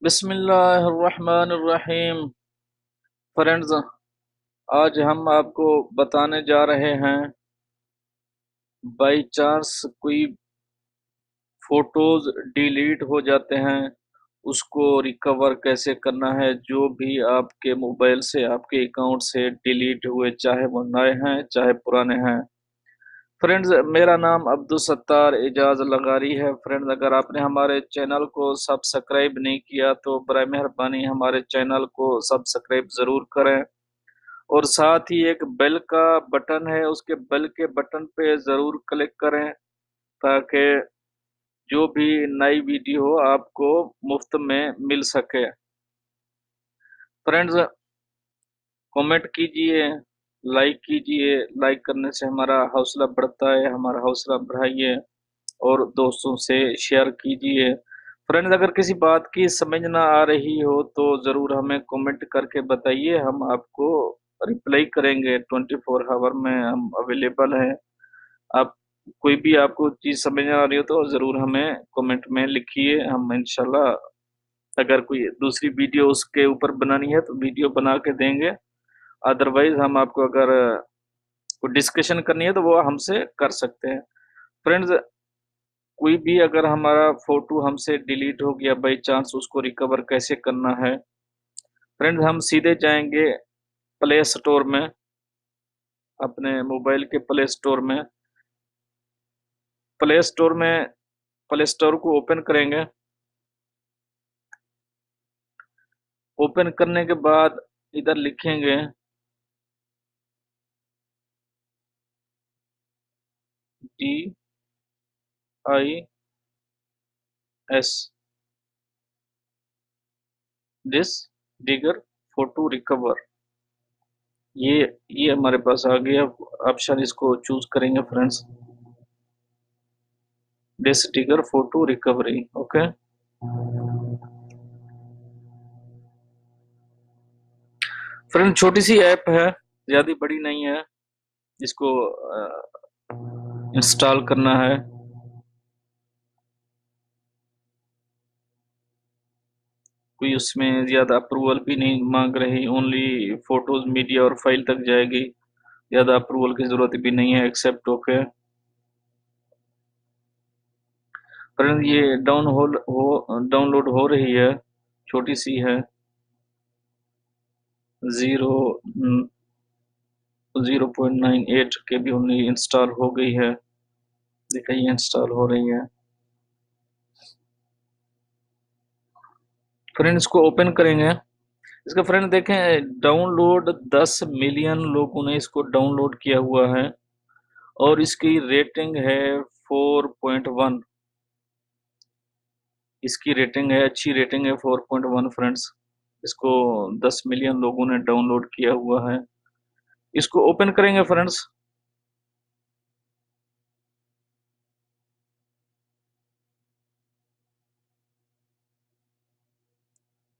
बिस्मिल्लाहिर्रहमानिर्रहीम। फ्रेंड्स, आज हम आपको बताने जा रहे हैं बाई चांस कोई फोटोज डिलीट हो जाते हैं, उसको रिकवर कैसे करना है। जो भी आपके मोबाइल से आपके अकाउंट से डिलीट हुए, चाहे वो नए हैं चाहे पुराने हैं। फ्रेंड्स, मेरा नाम अब्दुल सत्तार एजाज लगारी है। फ्रेंड्स, अगर आपने हमारे चैनल को सब्सक्राइब नहीं किया तो बराए मेहरबानी हमारे चैनल को सब्सक्राइब ज़रूर करें, और साथ ही एक बेल का बटन है, उसके बेल के बटन पे ज़रूर क्लिक करें ताकि जो भी नई वीडियो हो आपको मुफ्त में मिल सके। फ्रेंड्स, कमेंट कीजिए, लाइक कीजिए। लाइक करने से हमारा हौसला बढ़ता है, हमारा हौसला बढ़ाइए और दोस्तों से शेयर कीजिए। फ्रेंड्स, अगर किसी बात की समझ ना आ रही हो तो ज़रूर हमें कमेंट करके बताइए, हम आपको रिप्लाई करेंगे। 24 आवर में हम अवेलेबल हैं। आप कोई भी आपको चीज़ समझ ना आ रही हो तो ज़रूर हमें कमेंट में लिखिए, हम इंशाल्लाह अगर कोई दूसरी वीडियो उसके ऊपर बनानी है तो वीडियो बना के देंगे। अदरवाइज हम आपको अगर कोई डिस्कशन करनी है तो वो हमसे कर सकते हैं। फ्रेंड्स, कोई भी अगर हमारा फोटो हमसे डिलीट हो गया बाई चांस, उसको रिकवर कैसे करना है। फ्रेंड्स, हम सीधे जाएंगे प्ले स्टोर में, अपने मोबाइल के प्ले स्टोर को ओपन करेंगे। ओपन करने के बाद इधर लिखेंगे DIS, this digger photo recover. ये ये हमारे पास आ गया ऑप्शन, इसको चूज करेंगे friends. This digger photo recovery, okay. Friend, छोटी सी ऐप है, ज्यादा बड़ी नहीं है। इसको इंस्टॉल करना है। कोई उसमें ज्यादा अप्रूवल भी नहीं मांग रही, ओनली फोटोज मीडिया और फाइल तक जाएगी। ज्यादा अप्रूवल की जरूरत भी नहीं है, एक्सेप्ट ओके। फ्रेंड, ये डाउनलोड हो रही है, छोटी सी है। 0.98 के भी ओनली इंस्टॉल हो गई है। देखिए, इंस्टॉल हो रही है। फ्रेंड, इसको ओपन करेंगे। इसका फ्रेंड देखें, डाउनलोड 10 मिलियन लोगों ने इसको डाउनलोड किया हुआ है और इसकी रेटिंग है 4.1। इसकी रेटिंग है, अच्छी रेटिंग है 4.1। फ्रेंड्स, इसको 10 मिलियन लोगों ने डाउनलोड किया हुआ है। इसको ओपन करेंगे फ्रेंड्स।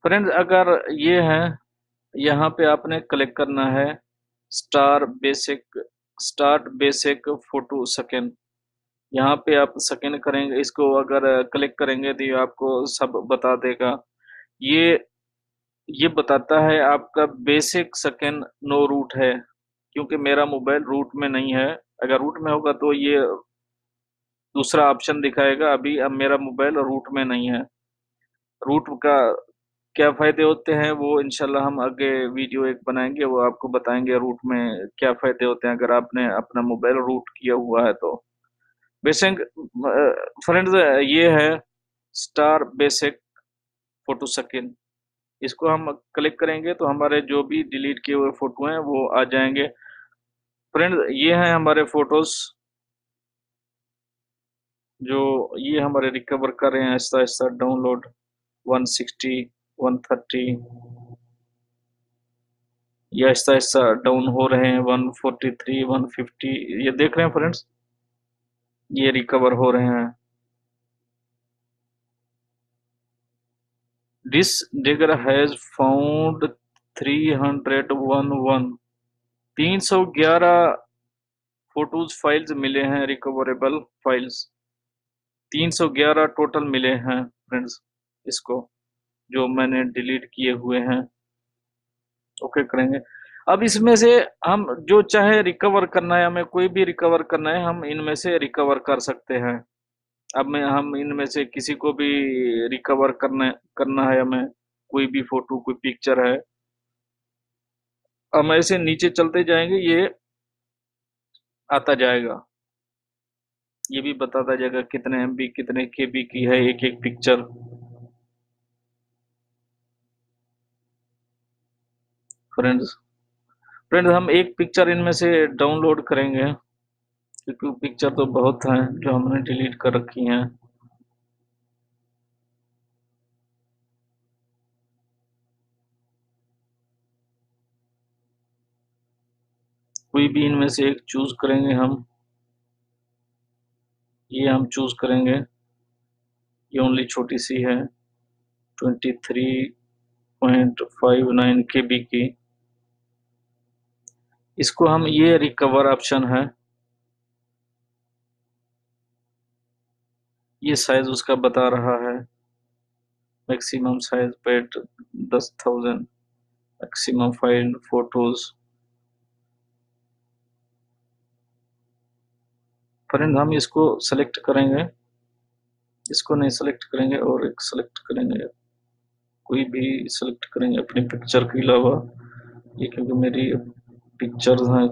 फ्रेंड्स, अगर ये है, यहाँ पे आपने क्लिक करना है star basic start basic photo second. यहाँ पे आप सेकंड करेंगे, इसको अगर क्लिक करेंगे तो ये आपको सब बता देगा। ये ये बताता है आपका बेसिक सेकंड नो रूट है, क्योंकि मेरा मोबाइल रूट में नहीं है। अगर रूट में होगा तो ये दूसरा ऑप्शन दिखाएगा। अभी अब मेरा मोबाइल रूट में नहीं है। रूट का क्या फायदे होते हैं वो इंशाल्लाह हम आगे वीडियो एक बनाएंगे, वो आपको बताएंगे रूट में क्या फायदे होते हैं अगर आपने अपना मोबाइल रूट किया हुआ है तो। बेसिक फ्रेंड्स, ये है स्टार बेसिक फोटो सेकंड। इसको हम क्लिक करेंगे तो हमारे जो भी डिलीट किए हुए फोटो हैं वो आ जाएंगे। फ्रेंड्स, ये हैं हमारे फोटोज जो ये हमारे रिकवर कर रहे हैं आहिस्ता आहिस्ता डाउनलोड। 160, 130, ये आहिस्ता आहिस्ता डाउन हो रहे हैं। 143, 150, ये देख रहे हैं फ्रेंड्स, ये रिकवर हो रहे हैं। This digger has found 311, 311 photos files मिले हैं, रिकवरेबल फाइल्स 311 टोटल मिले हैं फ्रेंड्स इसको। जो मैंने डिलीट किए हुए हैं। ओके करेंगे। अब इसमें से हम जो चाहे रिकवर करना है, हमें कोई भी रिकवर करना है, हम इनमें से रिकवर कर सकते हैं। अब मैं हम इनमें से किसी को भी रिकवर करना करना है हमें, कोई भी फोटो कोई पिक्चर है, हम ऐसे नीचे चलते जाएंगे, ये आता जाएगा, ये भी बताता जाएगा कितने एमबी कितने केबी की है एक एक पिक्चर। फ्रेंड्स फ्रेंड्स हम एक पिक्चर इनमें से डाउनलोड करेंगे, क्योंकि पिक्चर तो बहुत हैं जो हमने डिलीट कर रखी हैं। कोई भी इनमें से एक चूज करेंगे हम, ये हम चूज करेंगे, ये ओनली छोटी सी है 23.59 केबी की। इसको हम, ये रिकवर ऑप्शन है, ये साइज उसका बता रहा है, मैक्सिमम साइज पेट 10,000, मैक्सिमम फाइल फोटोज। फ्रेंड हम इसको सेलेक्ट करेंगे, इसको नहीं सेलेक्ट करेंगे और एक सेलेक्ट करेंगे, कोई भी सेलेक्ट करेंगे अपनी पिक्चर के अलावा, ये क्योंकि मेरी पिक्चर्स हैं।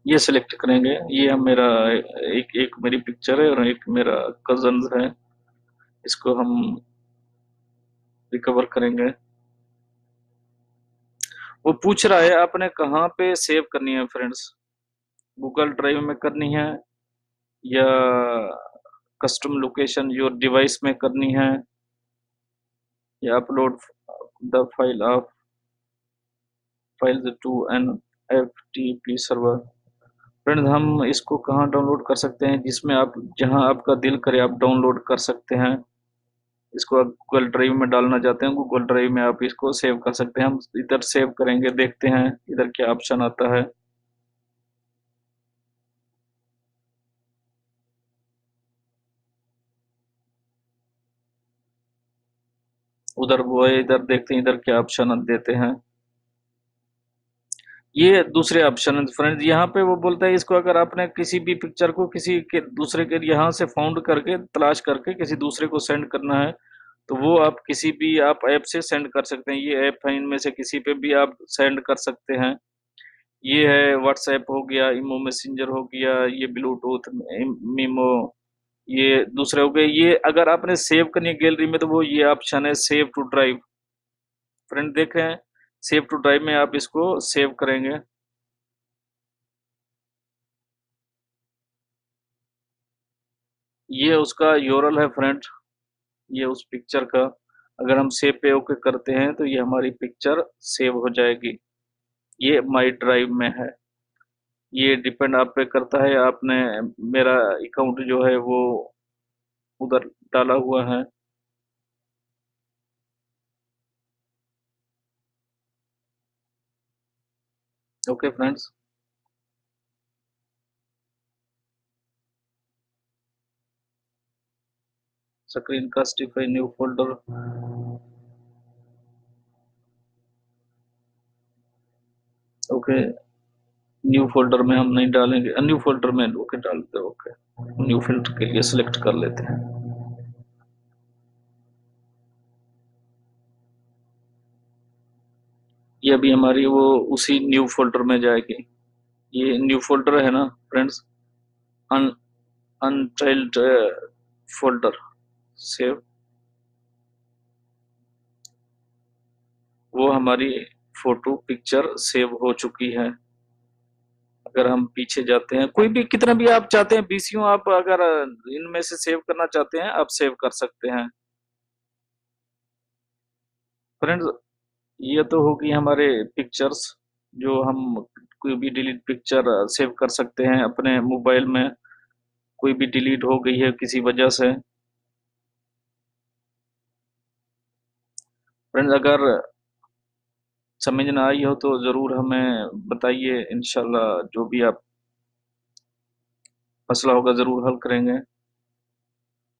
ये सिलेक्ट करेंगे, ये हम मेरा एक एक मेरी पिक्चर है और एक मेरा कजन है, इसको हम रिकवर करेंगे। वो पूछ रहा है आपने कहाँ पे सेव करनी है फ्रेंड्स, गूगल ड्राइव में करनी है या कस्टम लोकेशन योर डिवाइस में करनी है, या upload the file of files to an FTP server. Friends हम इसको कहाँ डाउनलोड कर सकते हैं, जिसमें आप, जहां आपका दिल करे आप डाउनलोड कर सकते हैं। इसको आप गूगल ड्राइव में डालना चाहते हैं, गूगल ड्राइव में आप इसको सेव कर सकते हैं। हम इधर सेव करेंगे, देखते हैं इधर क्या ऑप्शन आता है। उधर वो है, इधर देखते हैं इधर क्या ऑप्शन देते हैं। ये दूसरे ऑप्शन है फ्रेंड्स, यहाँ पे वो बोलता है इसको अगर आपने किसी भी पिक्चर को किसी के दूसरे के यहाँ से फाउंड करके तलाश करके किसी दूसरे को सेंड करना है, तो वो आप किसी भी आप ऐप से सेंड कर सकते हैं। ये ऐप है, इनमें से किसी पे भी आप सेंड कर सकते हैं। ये है व्हाट्सएप हो गया, इमो मैसेंजर हो गया, ये ब्लूटूथ मीमो, ये दूसरे हो गए। ये अगर आपने सेव करनी है गैलरी में तो वो ये ऑप्शन है सेव टू ड्राइव। फ्रेंड देख रहे हैं, सेव टू ड्राइव में आप इसको सेव करेंगे। ये उसका यूआरएल है फ्रेंड, ये उस पिक्चर का, अगर हम सेव पे ओके करते हैं तो ये हमारी पिक्चर सेव हो जाएगी। ये माई ड्राइव में है। ये डिपेंड आप पे करता है, आपने मेरा अकाउंट जो है वो उधर डाला हुआ है। Okay friends, Screencastify new folder. Okay, new folder में हम नहीं डालेंगे, न्यू फोल्डर में ओके डालते हैं। ओके, न्यू फोल्डर के लिए सिलेक्ट कर लेते हैं। ये अभी हमारी वो उसी न्यू फोल्डर में जाएगी। ये न्यू फोल्डर है ना फ्रेंड्स, अन अनटाइल्ड फोल्डर सेव, वो हमारी फोटो पिक्चर सेव हो चुकी है। अगर हम पीछे जाते हैं, कोई भी कितना भी आप चाहते हैं बीसीओ, आप अगर इनमें से सेव करना चाहते हैं आप सेव कर सकते हैं। फ्रेंड्स ये तो होगी हमारे पिक्चर्स, जो हम कोई भी डिलीट पिक्चर सेव कर सकते हैं अपने मोबाइल में, कोई भी डिलीट हो गई है किसी वजह से। फ्रेंड्स अगर समझ ना आई हो तो ज़रूर हमें बताइए, इंशाल्लाह जो भी आप मसला होगा ज़रूर हल करेंगे।